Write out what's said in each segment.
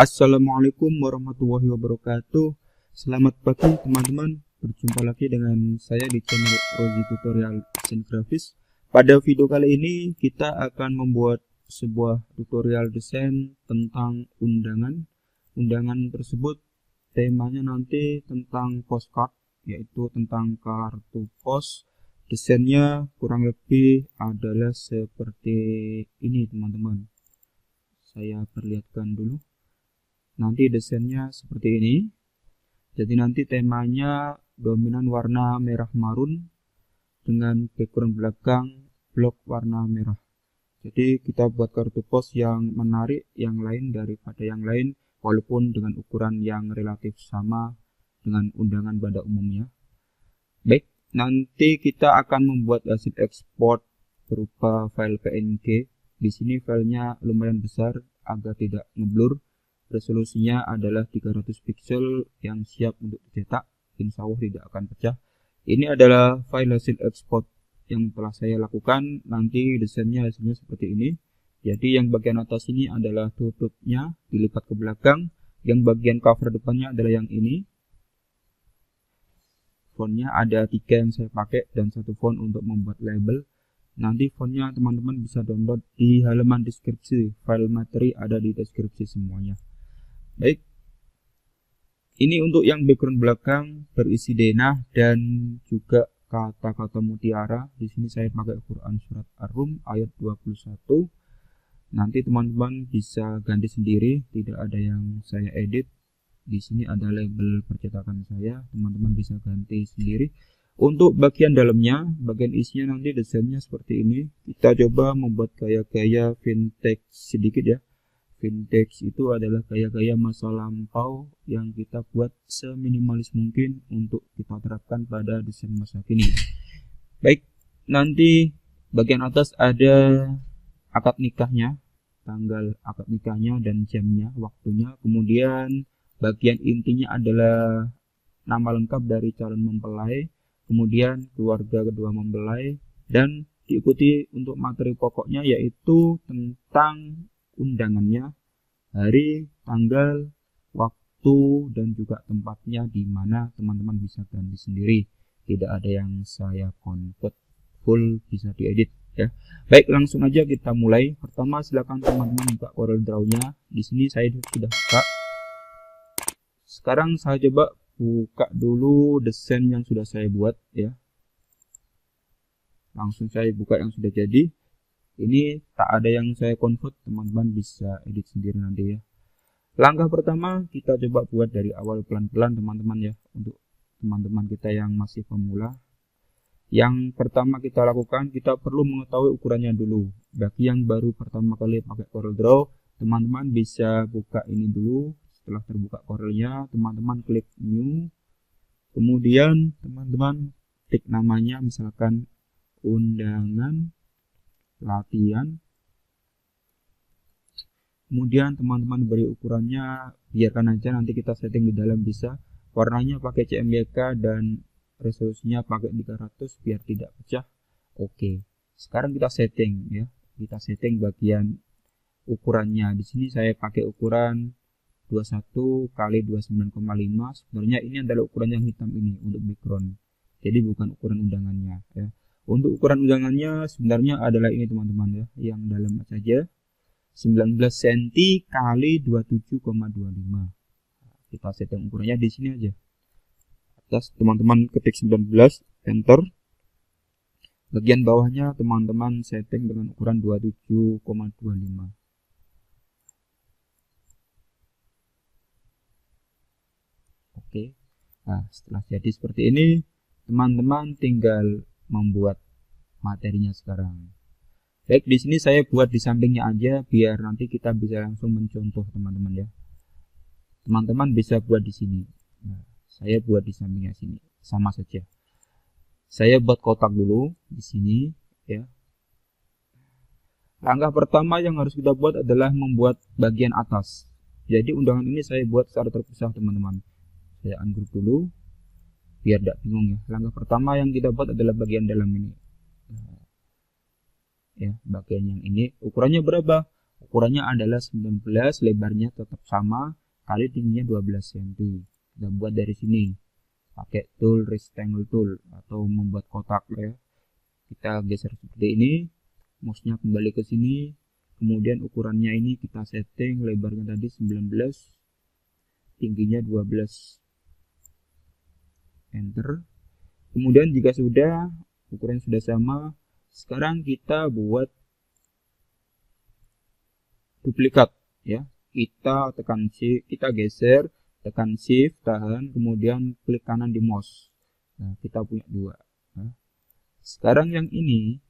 Assalamualaikum warahmatullahi wabarakatuh. Selamat pagi teman-teman. Berjumpa lagi dengan saya di channel Rozi Tutorial Desain Grafis. Pada video kali ini kita akan membuat sebuah tutorial desain tentang undangan. Undangan tersebut temanya nanti tentang postcard, yaitu tentang kartu pos. Desainnya kurang lebih adalah seperti ini teman-teman. Saya perlihatkan dulu. Nanti desainnya seperti ini. Jadi nanti temanya dominan warna merah marun dengan background belakang blok warna merah. Jadi kita buat kartu pos yang menarik, yang lain daripada yang lain, walaupun dengan ukuran yang relatif sama dengan undangan pada umumnya. Baik, nanti kita akan membuat hasil ekspor berupa file PNG. Di sini filenya lumayan besar agar tidak ngeblur. Resolusinya adalah 300 pixel yang siap untuk dicetak, insya Allah tidak akan pecah. Ini adalah file hasil ekspor yang telah saya lakukan. Nanti desainnya hasilnya seperti ini. Jadi yang bagian atas ini adalah tutupnya dilipat ke belakang, yang bagian cover depannya adalah yang ini. Fontnya ada 3 yang saya pakai dan 1 font untuk membuat label. Nanti fontnya teman-teman bisa download di halaman deskripsi. File materi ada di deskripsi semuanya. Baik, ini untuk yang background belakang berisi denah dan juga kata-kata mutiara. Di sini saya pakai Quran surat Ar-Rum ayat 21. Nanti teman-teman bisa ganti sendiri, tidak ada yang saya edit. Di sini ada label percetakan saya, teman-teman bisa ganti sendiri. Untuk bagian dalamnya, bagian isinya nanti desainnya seperti ini. Kita coba membuat gaya-gaya vintage sedikit ya. Vintage itu adalah gaya-gaya masa lampau yang kita buat seminimalis mungkin untuk kita terapkan pada desain masa kini. Baik, nanti bagian atas ada akad nikahnya, tanggal akad nikahnya dan jamnya, waktunya. Kemudian bagian intinya adalah nama lengkap dari calon mempelai, kemudian keluarga kedua mempelai, dan diikuti untuk materi pokoknya yaitu tentang undangannya, hari, tanggal, waktu, dan juga tempatnya di mana teman-teman bisa ganti sendiri. Tidak ada yang saya convert, full bisa diedit ya. Baik, langsung aja kita mulai. Pertama silakan teman-teman buka Corel Draw-nya. Di sini saya sudah buka. Sekarang saya coba buka dulu desain yang sudah saya buat ya. Langsung saya buka yang sudah jadi. Ini tak ada yang saya convert, teman-teman bisa edit sendiri nanti ya. Langkah pertama kita coba buat dari awal pelan-pelan teman-teman ya. Untuk teman-teman kita yang masih pemula, yang pertama kita lakukan, kita perlu mengetahui ukurannya dulu. Bagi yang baru pertama kali pakai Corel Draw, teman-teman bisa buka ini dulu. Setelah terbuka Corelnya, teman-teman klik new, kemudian teman-teman klik namanya, misalkan undangan latihan. Kemudian teman-teman beri ukurannya, biarkan aja nanti kita setting di dalam bisa. Warnanya pakai CMYK dan resolusinya pakai 300 biar tidak pecah. Oke. Sekarang kita setting ya. Kita setting bagian ukurannya. Di sini saya pakai ukuran 21 kali 29,5. Sebenarnya ini adalah ukuran yang hitam ini untuk background. Jadi bukan ukuran undangannya ya. Untuk ukuran undangannya sebenarnya adalah ini teman-teman ya, yang dalam saja 19 cm kali 27,25. Kita setting ukurannya di sini aja. Atas teman-teman ketik 19, enter. Bagian bawahnya teman-teman setting dengan ukuran 27,25. Oke. Nah, setelah jadi seperti ini, teman-teman tinggal membuat materinya sekarang. Baik, di sini saya buat di sampingnya aja biar nanti kita bisa langsung mencontoh teman-teman ya. Teman-teman bisa buat di sini. Nah, saya buat di sampingnya sini, sama saja. Saya buat kotak dulu di sini ya. Langkah pertama yang harus kita buat adalah membuat bagian atas. Jadi undangan ini saya buat secara terpisah teman-teman. Saya ungroup dulu biar tidak bingung ya. Langkah pertama yang kita buat adalah bagian dalam ini. Ya, bagian yang ini ukurannya berapa? ukurannya adalah 19, lebarnya tetap sama, kali tingginya 12 cm. Kita buat dari sini pakai tool rectangle tool atau membuat kotak ya. Kita geser seperti ini, mouse-nya kembali ke sini, kemudian ukurannya ini kita setting, lebarnya tadi 19, tingginya 12, enter. Kemudian jika sudah, ukuran sudah sama, sekarang kita buat duplikat ya. Kita tekan shift, kita geser, tekan shift, tahan, kemudian klik kanan di mouse. Nah, kita punya dua. Nah, sekarang yang ini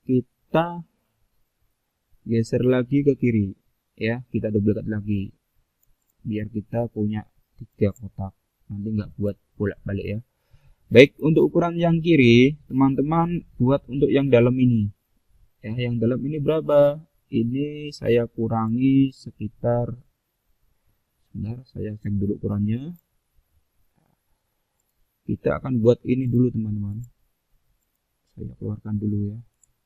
kita geser lagi ke kiri ya, kita duplikat lagi biar kita punya 3 kotak, nanti nggak buat bolak-balik ya. Baik, untuk ukuran yang kiri teman-teman buat untuk yang dalam ini ya. Yang dalam ini berapa? Ini saya kurangi sekitar, sebentar saya cek dulu ukurannya. Kita akan buat ini dulu teman-teman, saya keluarkan dulu ya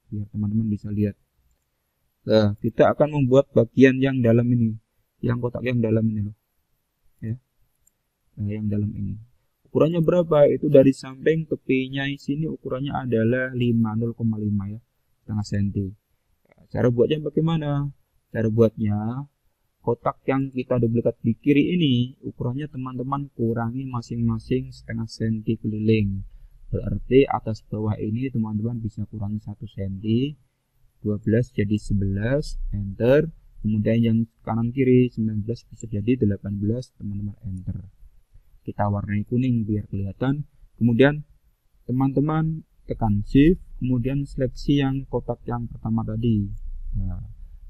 biar teman-teman bisa lihat. Nah, kita akan membuat bagian yang dalam ini, yang kotak yang dalam ini loh ya. Nah, yang dalam ini ukurannya berapa? Itu dari samping ke P-nya sini ukurannya adalah 0,5 ya, setengah senti. Cara buatnya bagaimana? Cara buatnya, kotak yang kita duplikat di kiri ini ukurannya teman-teman kurangi masing-masing setengah senti keliling. Berarti atas bawah ini teman-teman bisa kurangi 1 cm, 12 jadi 11, enter. Kemudian yang kanan kiri 19 bisa jadi 18, teman-teman enter. Kita warnai kuning biar kelihatan. Kemudian teman-teman tekan shift, kemudian seleksi yang kotak yang pertama tadi. Nah,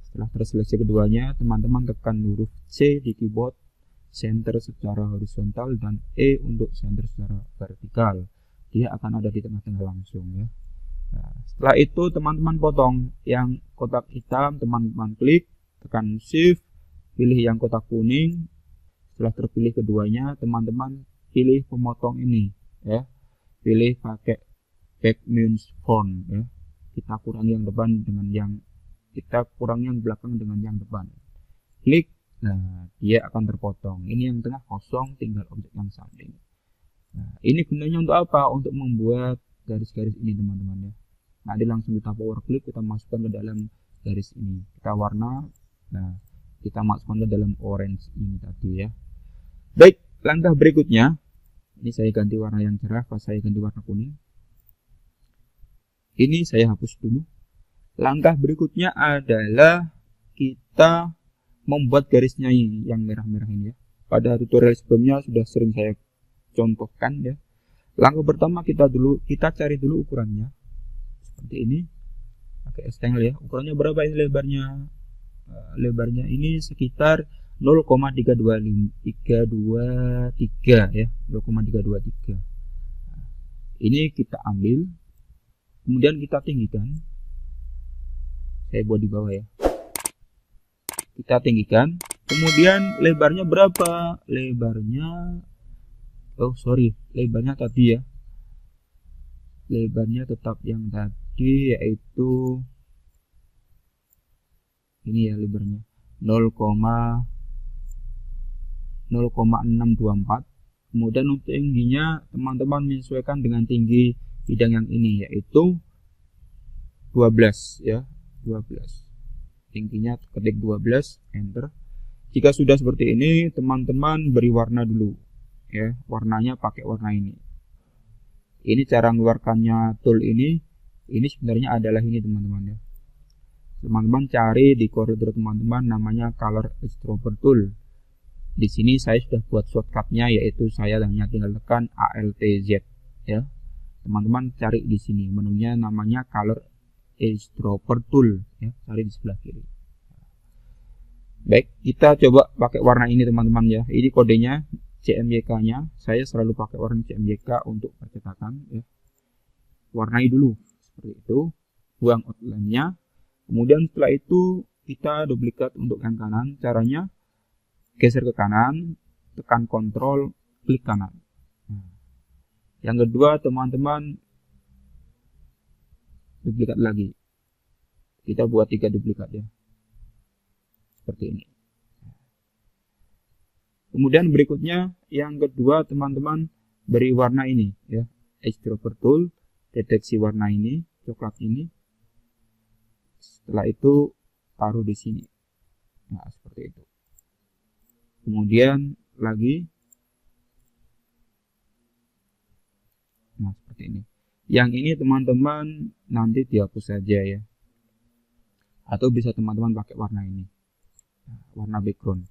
setelah terseleksi keduanya, teman-teman tekan huruf C di keyboard, center secara horizontal, dan E untuk center secara vertikal. Dia akan ada di tengah-tengah langsung ya. Nah, setelah itu teman-teman potong yang kotak hitam, teman-teman klik, tekan shift, pilih yang kotak kuning. Setelah terpilih keduanya, teman-teman pilih pemotong ini ya. Pilih pakai background font ya. Kita kurangi yang depan dengan yang belakang dengan yang depan. Klik, nah dia akan terpotong. Ini yang tengah kosong, tinggal objek yang samping. Nah, ini gunanya untuk apa? Untuk membuat garis-garis ini teman-teman ya. Nanti langsung kita power klik, kita masukkan ke dalam garis ini. Kita warna, nah kita masukkan ke dalam orange ini tadi ya. Baik, langkah berikutnya, ini saya ganti warna yang cerah, pas saya ganti warna kuning. Ini saya hapus dulu. Langkah berikutnya adalah kita membuat garisnya ini, yang merah-merah ini ya. Pada tutorial sebelumnya sudah sering saya contohkan ya. Langkah pertama kita cari dulu ukurannya. Seperti ini. Pakai rectangle ya. Ukurannya berapa ini lebarnya? Lebarnya ini sekitar 0,323 ya, 0,323. Nah, ini kita ambil, kemudian kita tinggikan. Saya buat di bawah ya. Kita tinggikan, kemudian lebarnya berapa? Lebarnya, lebarnya tadi ya. Lebarnya tetap yang tadi, yaitu ini ya lebarnya 0,624. Kemudian untuk tingginya teman-teman menyesuaikan dengan tinggi bidang yang ini, yaitu 12 ya, 12. Tingginya ketik 12, enter. Jika sudah seperti ini, teman-teman beri warna dulu ya. Warnanya pakai warna ini. Ini cara mengeluarkannya tool ini sebenarnya adalah ini teman-teman ya. Teman-teman cari di koridor teman-teman namanya color extrovert tool. Di sini saya sudah buat shortcutnya, yaitu saya hanya tinggal tekan ALTZ ya. Teman-teman cari di sini menunya namanya color extrovert tool ya, cari di sebelah kiri. Baik, kita coba pakai warna ini teman-teman ya. Ini kodenya CMYK-nya. Saya selalu pakai warna CMYK untuk percetakan ya. Warnai dulu seperti itu, buang outline-nya. Kemudian setelah itu kita duplikat untuk yang kanan. Caranya geser ke kanan, tekan Ctrl, klik kanan. Nah, yang kedua teman-teman duplikat lagi. Kita buat 3 duplikat ya. seperti ini. Kemudian berikutnya yang kedua teman-teman beri warna ini ya, edge dropper tool, deteksi warna ini, coklat ini. Setelah itu taruh di sini. Nah, seperti itu. Kemudian lagi, nah seperti ini. Yang ini teman-teman nanti dihapus saja ya. Atau bisa teman-teman pakai warna ini, warna background.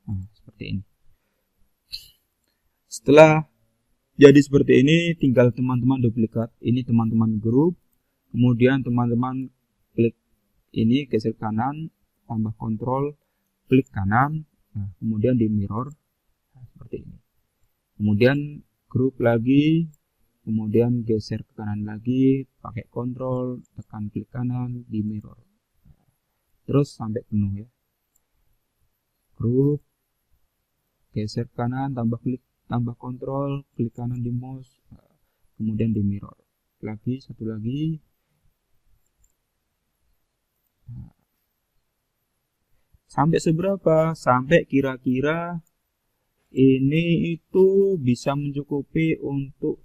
Nah, seperti ini. Setelah jadi seperti ini, tinggal teman-teman duplikat. Ini teman-teman grup. Kemudian teman-teman klik ini, geser kanan, tambah kontrol, klik kanan. Nah, kemudian di mirror. Nah, seperti ini. Kemudian grup lagi. Kemudian geser ke kanan lagi, pakai kontrol, tekan klik kanan, di mirror. Terus sampai penuh ya. Grup, geser kanan, tambah klik, tambah kontrol, klik kanan di mouse, kemudian di mirror. Lagi, satu lagi. Sampai seberapa? Sampai kira-kira ini itu bisa mencukupi untuk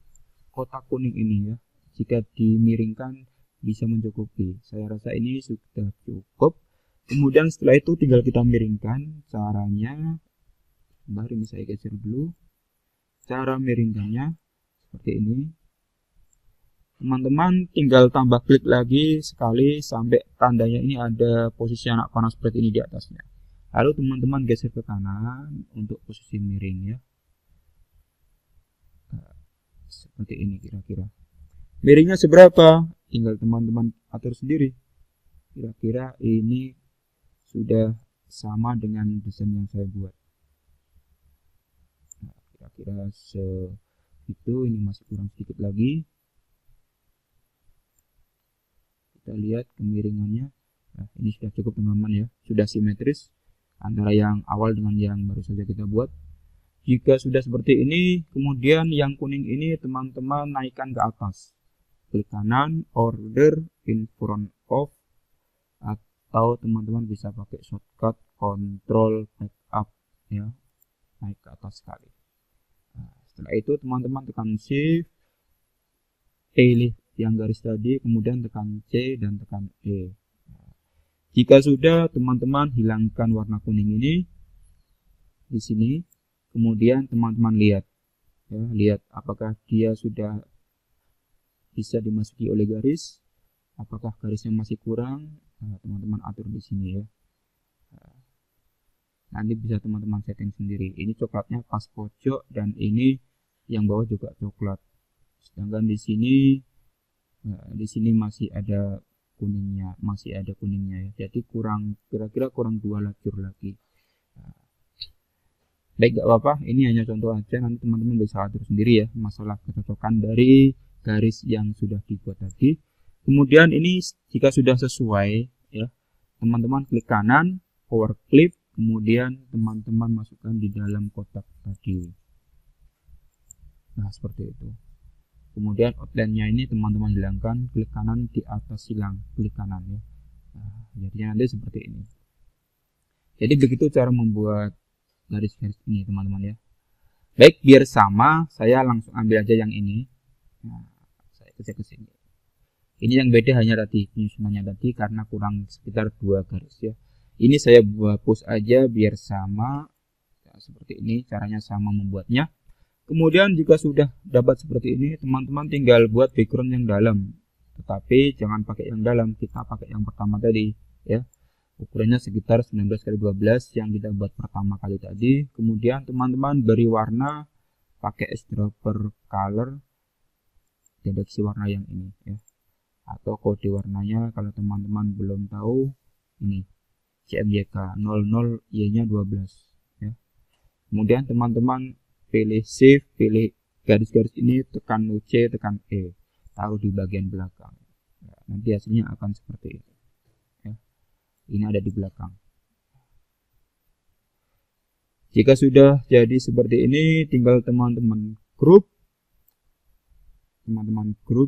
kotak kuning ini ya. Jika dimiringkan bisa mencukupi. Saya rasa ini sudah cukup. Kemudian setelah itu tinggal kita miringkan. Caranya, sebentar ini saya geser dulu. Cara miringkannya seperti ini. Teman-teman tinggal tambah klik lagi sekali sampai tandanya ini ada posisi anak panah seperti ini di atasnya. Lalu teman-teman geser ke kanan untuk posisi miring ya. Seperti ini kira-kira. Miringnya seberapa? Tinggal teman-teman atur sendiri. Kira-kira ini sudah sama dengan desain yang saya buat. Nah, kira-kira segitu. Ini masih kurang sedikit lagi. Kita lihat kemiringannya. Nah, ini sudah cukup teman-teman ya. Sudah simetris antara yang awal dengan yang baru saja kita buat. Jika sudah seperti ini, kemudian yang kuning ini teman-teman naikkan ke atas. Klik kanan, order in front of, atau teman-teman bisa pakai shortcut control backup ya, naik ke atas sekali. Nah, setelah itu teman-teman tekan shift, pilih yang garis tadi, kemudian tekan C dan tekan E. Nah, jika sudah, teman-teman hilangkan warna kuning ini di sini. Kemudian teman-teman lihat ya, lihat apakah dia sudah bisa dimasuki oleh garis, apakah garisnya masih kurang. Nah, teman-teman atur di sini ya. Nah, nanti bisa teman-teman setting sendiri. Ini coklatnya pas pojok dan ini yang bawah juga coklat. Sedangkan di sini masih ada kuningnya, ya. Jadi kira-kira kurang 2 lajur lagi. Nah, baik, gak apa-apa, ini hanya contoh aja, nanti teman-teman bisa atur sendiri ya masalah kecocokan dari garis yang sudah dibuat tadi. Kemudian ini jika sudah sesuai ya, teman-teman klik kanan, power clip, kemudian teman-teman masukkan di dalam kotak tadi. Nah, seperti itu. Kemudian outline-nya ini teman-teman hilangkan, klik kanan di atas silang, klik kanan ya. Nah, jadinya nanti seperti ini. Jadi begitu cara membuat garis-garis ini teman-teman ya. Baik, biar sama, saya langsung ambil aja yang ini. Nah, saya geser ke sini. Ini yang beda hanya tadi penyusunannya tadi karena kurang sekitar 2 garis ya. Ini saya hapus aja biar sama. Ya, seperti ini caranya sama membuatnya. Kemudian jika sudah dapat seperti ini, teman-teman tinggal buat background yang dalam. Tetapi jangan pakai yang dalam, kita pakai yang pertama tadi ya. Ukurannya sekitar 19x12 yang kita buat pertama kali tadi. Kemudian teman-teman beri warna pakai edge dropper color, deteksi warna yang ini ya, atau kode warnanya kalau teman-teman belum tahu, ini CMYK 00 Y nya 12 ya. Kemudian teman-teman pilih shift, pilih garis-garis ini, tekan C, tekan E, taruh di bagian belakang ya, nanti hasilnya akan seperti itu. Ini ada di belakang. Jika sudah jadi seperti ini, tinggal teman-teman grup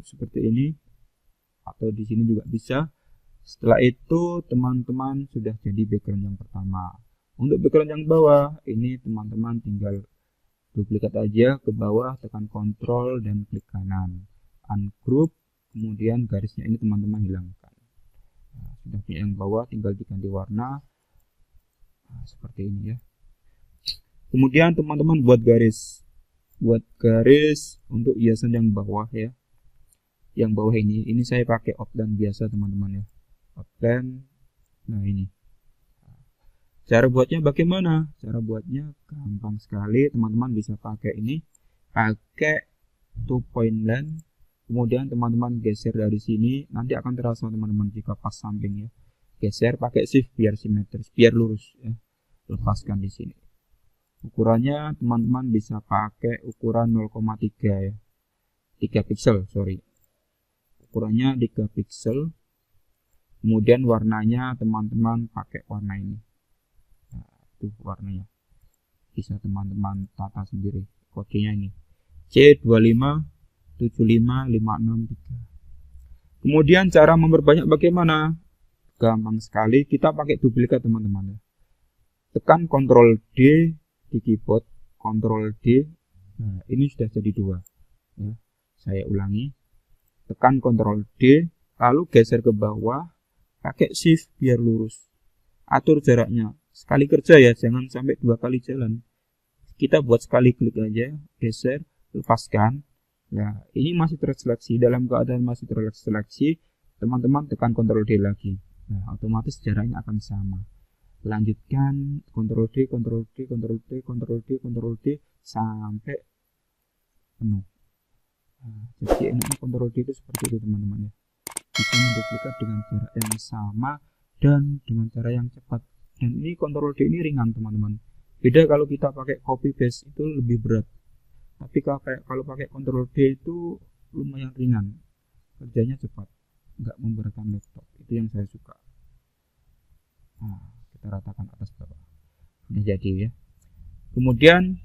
seperti ini, atau di sini juga bisa. Setelah itu teman-teman sudah jadi background yang pertama. Untuk background yang bawah ini teman-teman tinggal duplikat aja ke bawah, tekan Ctrl dan klik kanan, ungroup, kemudian garisnya ini teman-teman hilangkan. Nah, sudah punya yang bawah, tinggal diganti warna. Nah, seperti ini ya. Kemudian teman-teman buat garis untuk hiasan yang bawah ya. Yang bawah ini saya pakai outline biasa teman-teman ya. Outline. Nah ini. Cara buatnya bagaimana? Cara buatnya gampang sekali, teman-teman bisa pakai ini, pakai 2-point line, kemudian teman-teman geser dari sini, nanti akan terasa teman-teman jika pas samping ya. Geser pakai shift biar simetris, biar lurus ya. Lepaskan di sini. Ukurannya teman-teman bisa pakai ukuran 0,3 ya. 3 pixel, sorry. Ukurannya 3 pixel. Kemudian warnanya teman-teman pakai warna ini. Warnanya bisa teman-teman tata sendiri, kodenya ini C25755663. kemudian cara memperbanyak bagaimana? Gampang sekali, kita pakai duplikat teman-teman ya. Tekan Ctrl D di keyboard, Ctrl D. Nah ini sudah jadi 2 ya. Saya ulangi, tekan Ctrl D, lalu geser ke bawah, pakai shift biar lurus, atur jaraknya sekali kerja ya, jangan sampai 2 kali jalan. Kita buat sekali klik aja, geser, lepaskan. Nah ini masih terseleksi, dalam keadaan masih terseleksi teman-teman tekan Ctrl D lagi. Nah otomatis jaraknya akan sama. Lanjutkan Ctrl D, Ctrl D, Ctrl D, Ctrl D, Ctrl D sampai penuh. Nah, jadi enaknya Ctrl D itu seperti itu teman-teman ya. Bisa menduplikat dengan jarak yang sama dan dengan cara yang cepat. Dan ini Ctrl D ini ringan teman-teman. Beda kalau kita pakai copy paste itu lebih berat. Tapi kalau pakai Ctrl D itu lumayan ringan. Kerjanya cepat, nggak memberatkan laptop. Itu yang saya suka. Nah, kita ratakan atas bawah. Udah jadi ya. Kemudian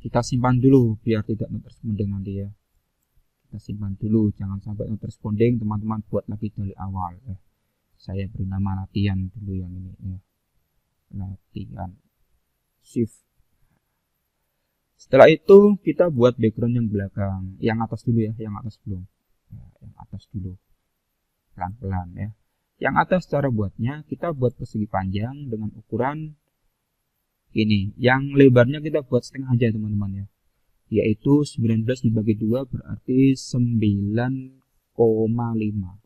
kita simpan dulu biar tidak not responding nanti ya. Kita simpan dulu, jangan sampai not responding, teman-teman buat lagi dari awal ya. Saya beri nama latihan dulu yang ini ya. Latihan shift. Setelah itu kita buat background yang belakang, yang atas dulu ya, yang atas belum ya, yang atas dulu pelan-pelan ya. Yang atas cara buatnya, kita buat persegi panjang dengan ukuran ini, yang lebarnya kita buat setengah aja teman-teman ya, yaitu 19 dibagi 2 berarti 9,5.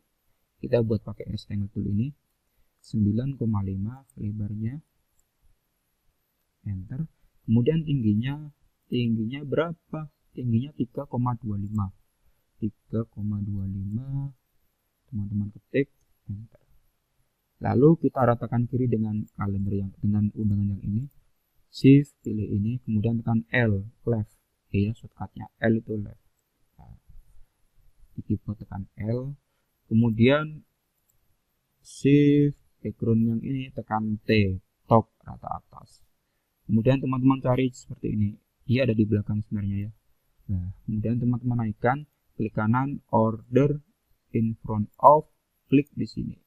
Kita buat pakai rectangle tool ini, 9,5 lebarnya, enter. Kemudian tingginya berapa? Tingginya 3,25. 3,25 teman-teman ketik, enter. Lalu kita ratakan kiri dengan dengan undangan yang ini, shift pilih ini, kemudian tekan L, left ya, shortcutnya L itu left. Nah, di keyboard tekan L, kemudian shift background yang ini tekan T, top rata atas. Kemudian teman-teman cari seperti ini, dia ada di belakang sebenarnya ya. Nah kemudian teman-teman naikkan, klik kanan, order in front of, klik di sini.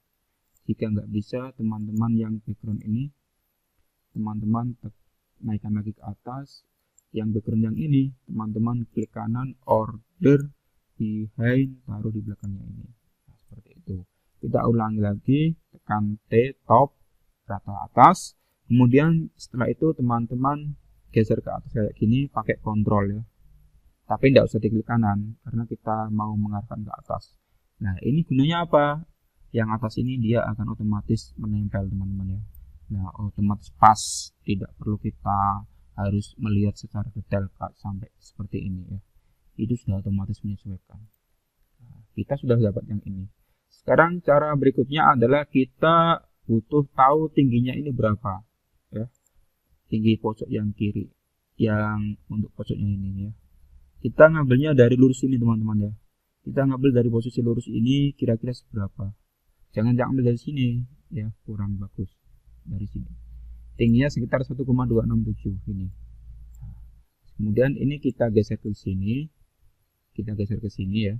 Jika nggak bisa teman-teman yang background ini, teman-teman naikkan lagi ke atas. Yang background yang ini teman-teman klik kanan, order behind, taruh di belakangnya ini. Nah, seperti itu. Kita ulangi lagi, tekan T, top rata atas. Kemudian setelah itu teman-teman geser ke atas kayak gini, pakai kontrol ya. Tapi tidak usah diklik kanan karena kita mau mengarahkan ke atas. Nah ini gunanya apa? Yang atas ini dia akan otomatis menempel teman-teman ya. Nah otomatis pas, tidak perlu kita harus melihat secara detail sampai seperti ini ya. Itu sudah otomatis menyesuaikan. Nah, kita sudah dapat yang ini. Sekarang cara berikutnya adalah kita butuh tahu tingginya ini berapa ya. Tinggi pojok yang kiri, yang untuk pojoknya ini ya. Kita ngambilnya dari lurus ini teman-teman ya. Kita ngambil dari posisi lurus ini kira-kira seberapa. Jangan ambil dari sini ya, kurang bagus. Dari sini tingginya sekitar 1,267 ini. Kemudian ini kita geser ke sini, ya.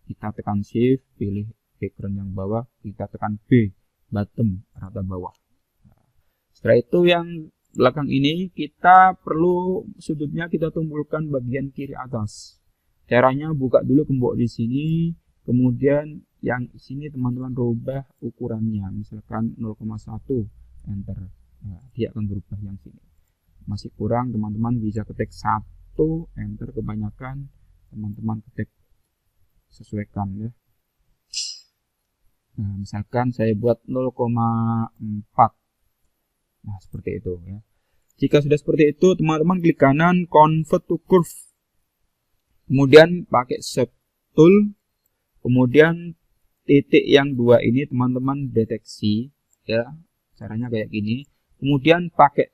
Kita tekan shift, pilih background yang bawah kita tekan B, bottom, rata bawah. Setelah itu yang belakang ini kita perlu sudutnya kita tumpulkan bagian kiri atas. Caranya buka dulu gembok di sini, kemudian yang sini teman-teman rubah ukurannya, misalkan 0,1 enter. Nah, dia akan berubah yang sini. Masih kurang teman-teman bisa ketik 1 enter, kebanyakan teman-teman ketik sesuaikan ya. Nah, misalkan saya buat 0,4. Nah, seperti itu ya. Jika sudah seperti itu, teman-teman klik kanan convert to curve. Kemudian pakai shape tool. Kemudian titik yang 2 ini teman-teman deteksi ya. Caranya kayak gini. Kemudian pakai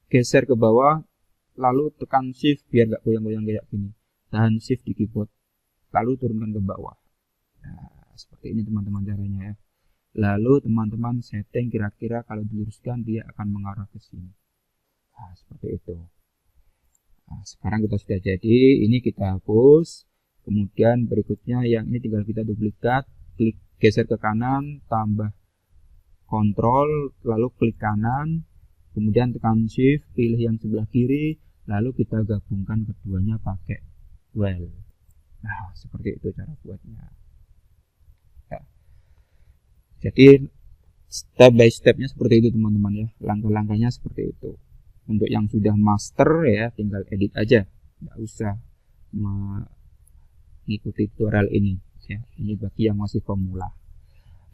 geser ke bawah, lalu tekan shift biar nggak goyang-goyang kayak gini. Tahan shift di keyboard, lalu turunkan ke bawah. Nah, seperti ini teman-teman caranya ya. Lalu teman-teman setting kira-kira kalau diluruskan dia akan mengarah ke sini. Nah, seperti itu. Nah, sekarang kita sudah jadi, ini kita hapus. Kemudian berikutnya yang ini tinggal kita duplikat, klik geser ke kanan, tambah kontrol, lalu klik kanan, kemudian tekan shift, pilih yang sebelah kiri, lalu kita gabungkan keduanya pakai well. Nah, seperti itu cara buatnya. Jadi step by stepnya seperti itu teman-teman ya, langkah-langkahnya seperti itu. Untuk yang sudah master ya tinggal edit aja, nggak usah mengikuti tutorial ini ya. Ini bagi yang masih pemula.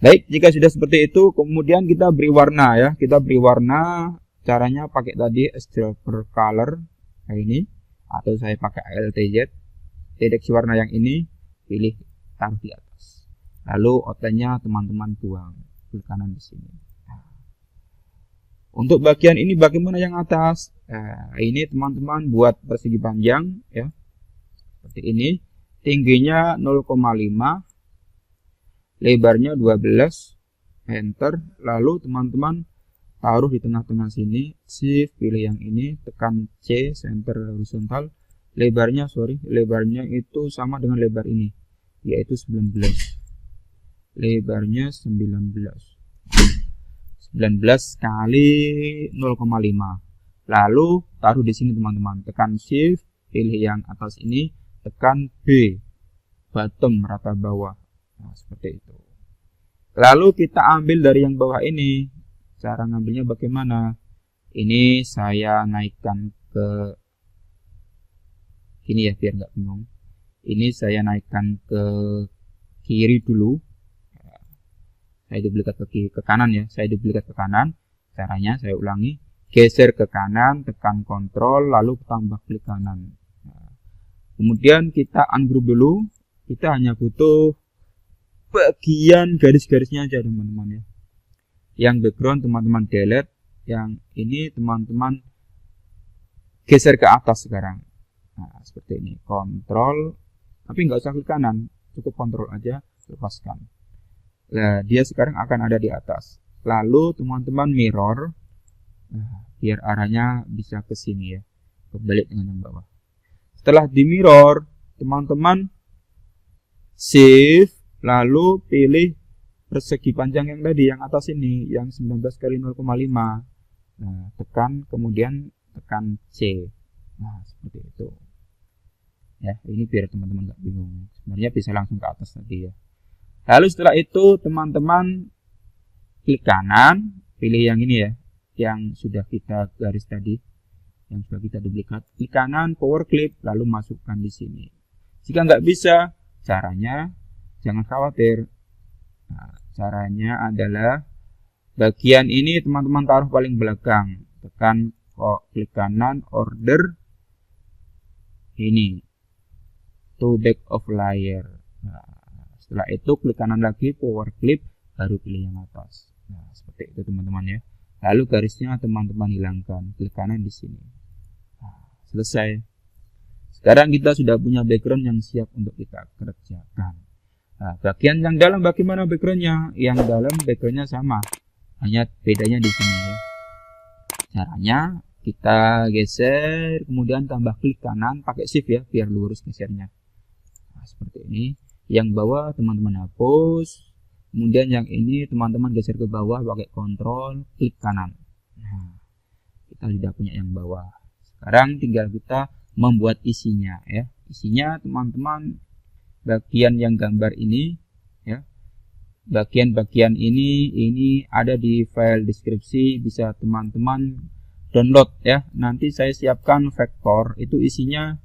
Baik, jika sudah seperti itu kemudian kita beri warna ya, kita beri warna. Caranya pakai tadi eyedropper color kayak ini, atau saya pakai LTZ. Deteksi warna yang ini, pilih taruh di atas. Lalu outline-nya teman-teman buang ke kanan di sini. Nah, untuk bagian ini bagaimana yang atas? Nah, ini teman-teman buat persegi panjang ya. Seperti ini. Tingginya 0,5. Lebarnya 12. Enter. Lalu teman-teman taruh di tengah-tengah sini. Shift pilih yang ini, tekan C center horizontal. Lebarnya itu sama dengan lebar ini, yaitu 19. Lebarnya 19 kali 0,5. Lalu taruh di sini teman-teman, tekan shift, pilih yang atas ini, tekan B, bottom, rata bawah. Nah, seperti itu. Lalu kita ambil dari yang bawah ini. Cara ngambilnya bagaimana? Ini saya naikkan ke ini ya biar nggak bingung. Ini saya naikkan ke kiri dulu. Saya duplikat ke kanan ya, saya duplikat ke kanan. Caranya saya ulangi, geser ke kanan, tekan kontrol, lalu tambah klik kanan. Nah, kemudian kita ungroup dulu, kita hanya butuh bagian garis-garisnya aja teman-teman ya. Yang background teman-teman delete, yang ini teman-teman geser ke atas sekarang. Nah, seperti ini, kontrol, tapi nggak usah klik kanan, cukup kontrol aja, lepaskan. Nah, dia sekarang akan ada di atas. Lalu teman-teman mirror, nah, biar arahnya bisa ke sini ya, kebalik dengan yang bawah. Setelah di mirror, teman-teman shift, lalu pilih persegi panjang yang tadi, yang atas ini, yang 19 kali 0,5. Nah, tekan, kemudian tekan C. Nah, seperti itu. Ya, ini biar teman-teman nggak bingung. Sebenarnya bisa langsung ke atas tadi ya. Lalu setelah itu teman-teman klik kanan, pilih yang ini ya, yang sudah kita garis tadi, yang sudah kita duplikat. Klik kanan, power clip, lalu masukkan di sini. Jika nggak bisa, caranya jangan khawatir. Nah, caranya adalah bagian ini teman-teman taruh paling belakang. Tekan klik kanan, order ini to back of layer. Nah, setelah itu klik kanan lagi, power clip, baru pilih yang atas. Nah, seperti itu teman-teman ya. Lalu garisnya teman-teman hilangkan, klik kanan di sini. Nah, selesai. Sekarang kita sudah punya background yang siap untuk kita kerjakan. Nah, bagian yang dalam bagaimana backgroundnya? Yang dalam backgroundnya sama, hanya bedanya di sini ya. Caranya kita geser, kemudian tambah klik kanan, pakai shift ya, biar lurus gesernya. Nah, seperti ini. Yang bawah teman-teman hapus, Kemudian yang ini teman-teman geser ke bawah pakai kontrol klik kanan. Nah, kita sudah punya yang bawah. Sekarang tinggal kita membuat isinya ya. Isinya teman-teman bagian yang gambar ini ya. Bagian-bagian ini ada di file deskripsi, bisa teman-teman download ya. Nanti saya siapkan vektor, itu isinya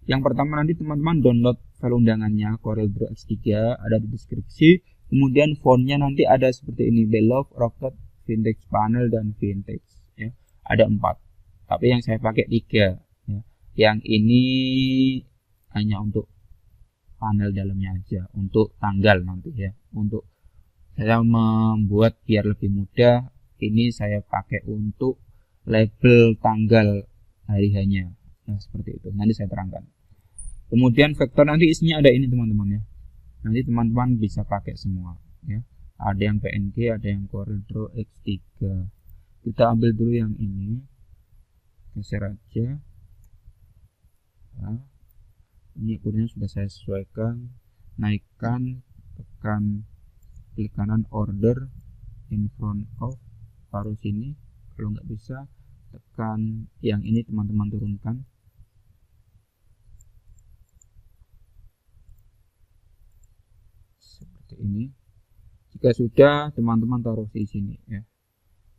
yang pertama nanti teman-teman download file undangannya CorelDRAW X3, ada di deskripsi. Kemudian fontnya nanti ada seperti ini, Beloved, Rocket, Vintage Panel, dan Vintage ya. Ada 4, tapi yang saya pakai 3 ya. Yang ini hanya untuk panel dalamnya aja, untuk tanggal nanti ya. Untuk saya membuat biar lebih mudah, ini saya pakai untuk label tanggal hari-harinya ya, seperti itu. Nanti saya terangkan. Kemudian vektor nanti isinya ada ini teman-teman ya. Nanti teman-teman bisa pakai semua ya. Ada yang PNG, ada yang CorelDRAW X3. Kita ambil dulu yang ini, geser aja ya. Ini ukurnya sudah saya sesuaikan, naikkan, tekan klik kanan order in front of, taruh sini. Kalau nggak bisa tekan yang ini, teman-teman turunkan. Ini jika sudah, teman-teman taruh di sini ya,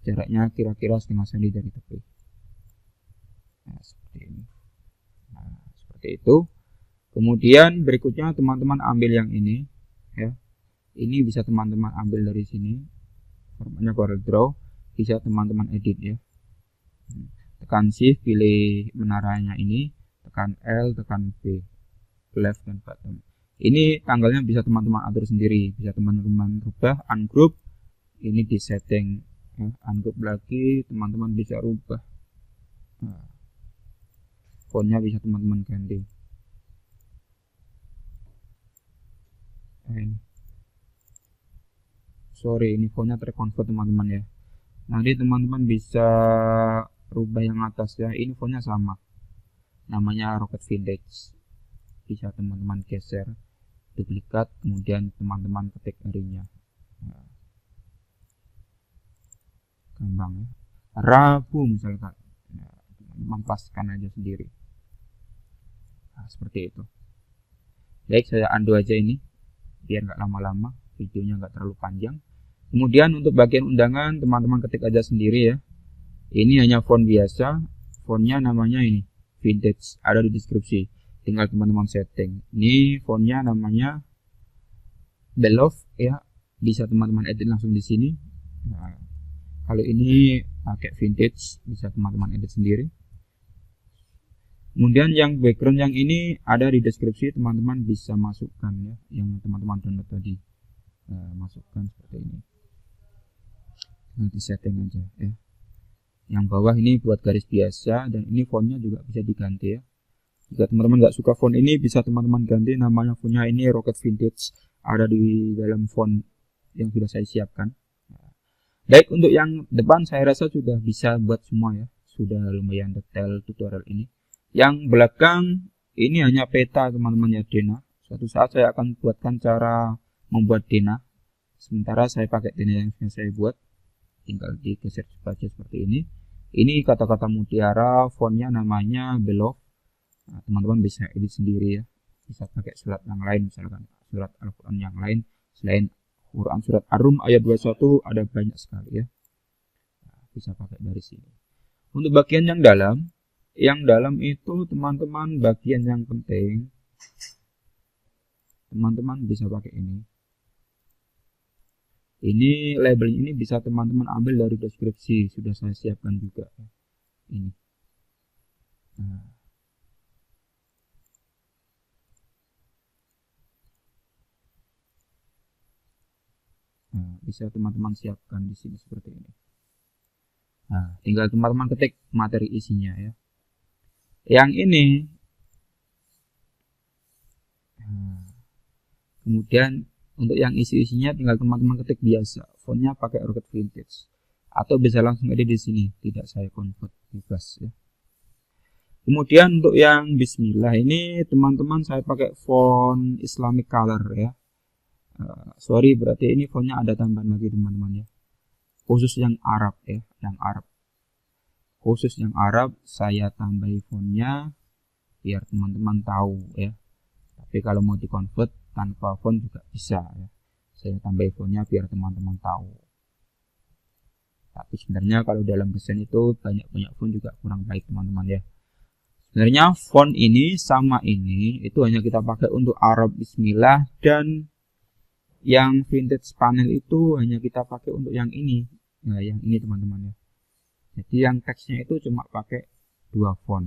jaraknya kira-kira setengah senti dari tepi. Nah, seperti ini. Nah, seperti itu. Kemudian berikutnya teman-teman ambil yang ini ya, ini bisa teman-teman ambil dari sini, formatnya CorelDRAW, bisa teman-teman edit ya. Tekan shift, pilih menaranya ini, tekan L, tekan V, left dan bottom. Ini tanggalnya bisa teman-teman atur sendiri, bisa teman-teman rubah, ungroup, ini di setting ya, ungroup lagi, teman-teman bisa rubah. Nah, fontnya bisa teman-teman ganti. Nah, ini. Sorry, ini fontnya terconvert teman-teman ya. Nanti teman-teman bisa rubah yang atas ya, ini fontnya sama, namanya Rocket Vintage. Bisa teman-teman geser, duplikat, kemudian teman-teman ketik harinya. Nah, gampang ya. Rabu misalkan, nah, teman-teman paskan aja sendiri. Nah, seperti itu. Baik, saya undo aja ini biar nggak lama-lama, videonya nggak terlalu panjang. Kemudian untuk bagian undangan teman-teman ketik aja sendiri ya. Ini hanya font biasa, fontnya namanya ini Vintage, ada di deskripsi. Tinggal teman-teman setting. Ini fontnya namanya Beloved ya, bisa teman-teman edit langsung di sini. Nah, kalau ini pakai Vintage, bisa teman-teman edit sendiri. Kemudian yang background yang ini ada di deskripsi, teman-teman bisa masukkan ya, yang teman-teman download tadi. Masukkan seperti ini. Nanti setting aja ya. Yang bawah ini buat garis biasa, dan ini fontnya juga bisa diganti ya. Jika teman-teman nggak suka font ini, bisa teman-teman ganti namanya fontnya ini Rocket Vintage, ada di dalam font yang sudah saya siapkan. Baik, untuk yang depan saya rasa sudah bisa buat semua ya, sudah lumayan detail tutorial ini. Yang belakang ini hanya peta teman-teman ya, Dena. Suatu saat saya akan buatkan cara membuat Dena. Sementara saya pakai Dena yang saya buat, tinggal digeser saja seperti ini. Ini kata-kata mutiara, fontnya namanya Beloved. Nah, teman-teman bisa edit sendiri ya, bisa pakai surat yang lain, misalkan surat Al-Quran yang lain selain Quran, surat Ar-Rum ayat 21 ada banyak sekali ya. Nah, bisa pakai dari sini. Untuk bagian yang dalam itu teman-teman, bagian yang penting teman-teman bisa pakai ini. Ini label ini bisa teman-teman ambil dari deskripsi, sudah saya siapkan juga ya. Ini. Nah, bisa teman-teman siapkan di sini seperti ini. Nah, tinggal teman-teman ketik materi isinya ya. Yang ini, nah, kemudian untuk yang isi-isinya tinggal teman-teman ketik biasa, fontnya pakai Rocket Vintage, atau bisa langsung edit di sini, tidak saya convert, bebas ya. Kemudian untuk yang Bismillah ini teman-teman saya pakai font Islamic color ya. Sorry, berarti ini fontnya ada tambahan lagi teman-teman ya, khusus yang Arab ya, khusus yang Arab saya tambahi fontnya biar teman-teman tahu ya. Tapi kalau mau dikonvert tanpa font juga bisa ya, saya tambahi fontnya biar teman-teman tahu. Tapi sebenarnya kalau dalam desain itu banyak font juga kurang baik teman-teman ya. Sebenarnya font ini sama ini itu hanya kita pakai untuk Arab Bismillah, dan yang vintage panel itu hanya kita pakai untuk yang ini. Nah, yang ini teman-teman ya. Jadi yang teksnya itu cuma pakai 2 font.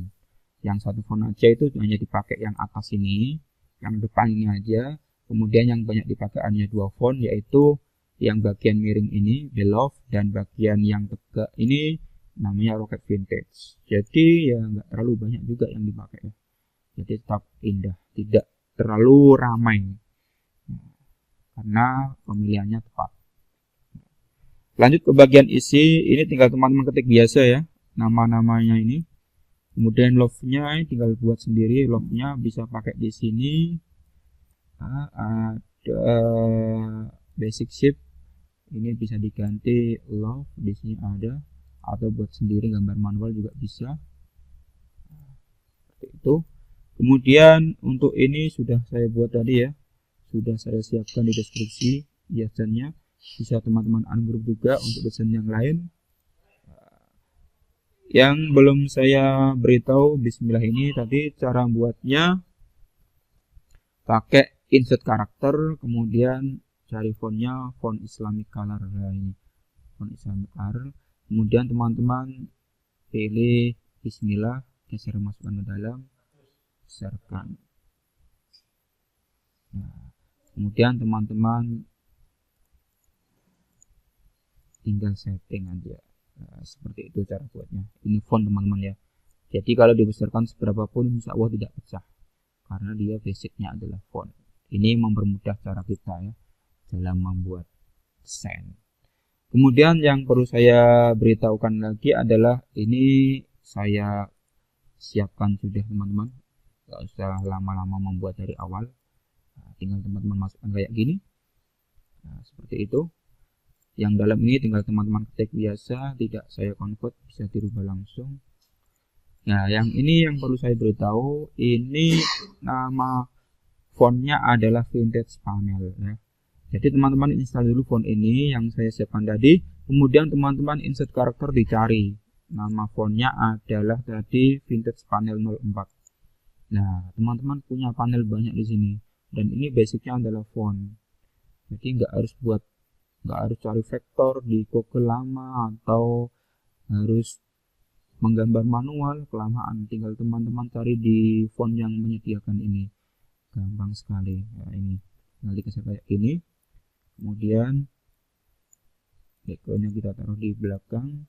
Yang satu font aja itu hanya dipakai yang atas ini, yang depan ini aja. Kemudian yang banyak dipakai hanya 2 font, yaitu yang bagian miring ini Beloved, dan bagian yang tegak ini namanya Rocket Vintage. Jadi ya nggak terlalu banyak juga yang dipakai ya. Jadi tetap indah, tidak terlalu ramai karena pemilihannya tepat. Lanjut ke bagian isi, ini tinggal teman-teman ketik biasa ya, nama-namanya ini. Kemudian love-nya tinggal buat sendiri, love-nya bisa pakai di sini. Ada basic shape, ini bisa diganti love, di sini ada, atau buat sendiri gambar manual juga bisa. Seperti itu. Kemudian untuk ini sudah saya buat tadi ya, sudah saya siapkan di deskripsi hiasannya. Bisa teman-teman ungroup juga untuk desain yang lain. Yang belum saya beritahu Bismillah ini tadi cara buatnya pakai insert karakter, kemudian cari fontnya font Islamic color. Nah, ini font Islamic color. Kemudian teman-teman pilih Bismillah, geser masukkan ke dalam, besarkan. Nah, kemudian teman-teman tinggal setting aja. Nah, seperti itu cara buatnya. Ini font teman-teman ya. Jadi kalau dibesarkan seberapapun insya Allah tidak pecah, karena dia basicnya adalah font. Ini mempermudah cara kita ya dalam membuat desain. Kemudian yang perlu saya beritahukan lagi adalah ini saya siapkan sudah teman-teman, nggak usah lama-lama membuat dari awal. Nah, tinggal teman-teman masukkan kayak gini. Nah, seperti itu. Yang dalam ini tinggal teman-teman ketik biasa, tidak saya convert, bisa dirubah langsung. Nah, yang ini yang perlu saya beritahu, ini nama fontnya adalah Vintage Panel ya. Jadi teman-teman install dulu font ini yang saya siapkan tadi, kemudian teman-teman insert karakter, dicari. Nama fontnya adalah tadi Vintage Panel 04. Nah, teman-teman punya panel banyak di sini, dan ini basicnya adalah font. Jadi nggak harus cari vektor di Google lama atau harus menggambar manual kelamaan, tinggal teman-teman cari di font yang menyediakan ini, gampang sekali ya. Ini tinggal dikasih kayak gini, kemudian backgroundnya kita taruh di belakang.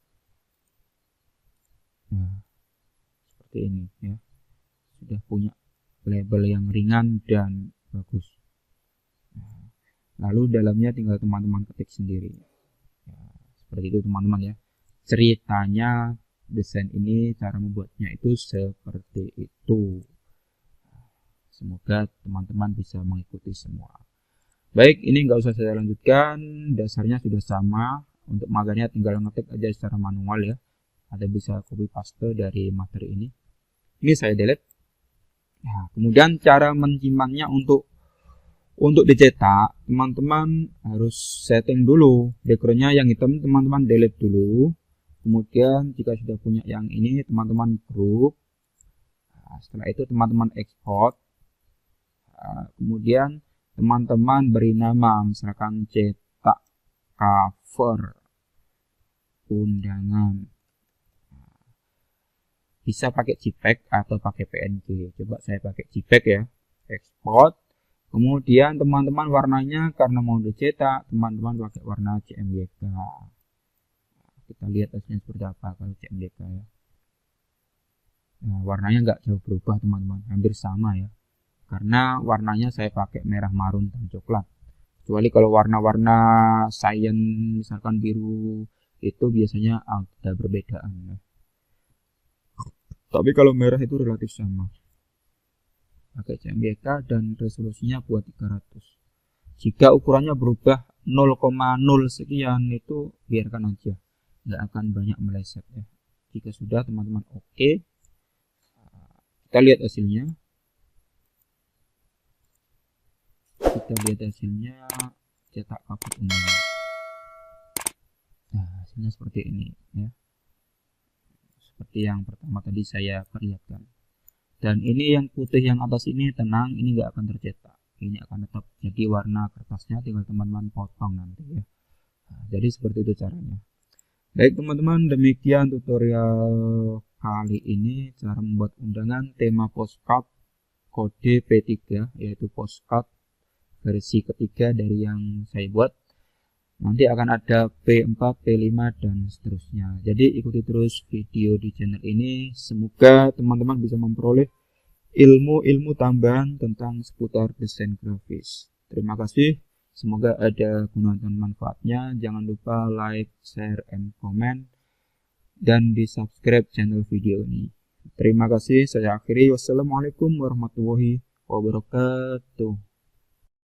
Nah, seperti ini ya, sudah punya label yang ringan dan bagus. Lalu dalamnya tinggal teman-teman ketik sendiri ya, seperti itu teman-teman ya. Ceritanya desain ini, cara membuatnya itu seperti itu. Semoga teman-teman bisa mengikuti semua. Baik, ini nggak usah saya lanjutkan, dasarnya sudah sama. Untuk magarnya tinggal ngetik aja secara manual ya, atau bisa copy paste dari materi ini. Ini saya delete. Nah, kemudian cara menyimpannya untuk dicetak, teman-teman harus setting dulu backgroundnya yang hitam, teman-teman delete dulu. Kemudian jika sudah punya yang ini, teman-teman group. Nah, setelah itu teman-teman export. Nah, kemudian teman-teman beri nama, misalkan cetak cover undangan. Nah, bisa pakai JPEG atau pakai PNG. Coba saya pakai JPEG ya. Export. Kemudian teman-teman warnanya karena mau dicetak, teman-teman pakai warna CMYK. Kita lihat hasilnya seperti apa kalau CMYK ya. Nah, warnanya nggak jauh berubah teman-teman, hampir sama ya. Karena warnanya saya pakai merah, marun, dan coklat. Kecuali kalau warna-warna cyan misalkan biru itu biasanya ada perbedaan ya. Tapi kalau merah itu relatif sama. Pakai CMYK dan resolusinya buat 300. Jika ukurannya berubah 0,0 sekian, itu biarkan aja, nggak akan banyak meleset ya. Jika sudah teman-teman oke, kita lihat hasilnya. Cetak kabut undangan. Nah, hasilnya seperti ini ya, seperti yang pertama tadi saya perlihatkan. Dan ini yang putih yang atas ini tenang, ini nggak akan tercetak, ini akan tetap jadi warna kertasnya, tinggal teman-teman potong nanti ya. Nah, jadi seperti itu caranya. Baik teman-teman, demikian tutorial kali ini, cara membuat undangan tema postcard kode P3, yaitu postcard versi ketiga dari yang saya buat. Nanti akan ada P4, P5 dan seterusnya. Jadi ikuti terus video di channel ini. Semoga teman-teman bisa memperoleh ilmu-ilmu tambahan tentang seputar desain grafis. Terima kasih. Semoga ada guna dan manfaatnya. Jangan lupa like, share, and comment, dan di subscribe channel video ini. Terima kasih. Saya akhiri. Wassalamualaikum warahmatullahi wabarakatuh.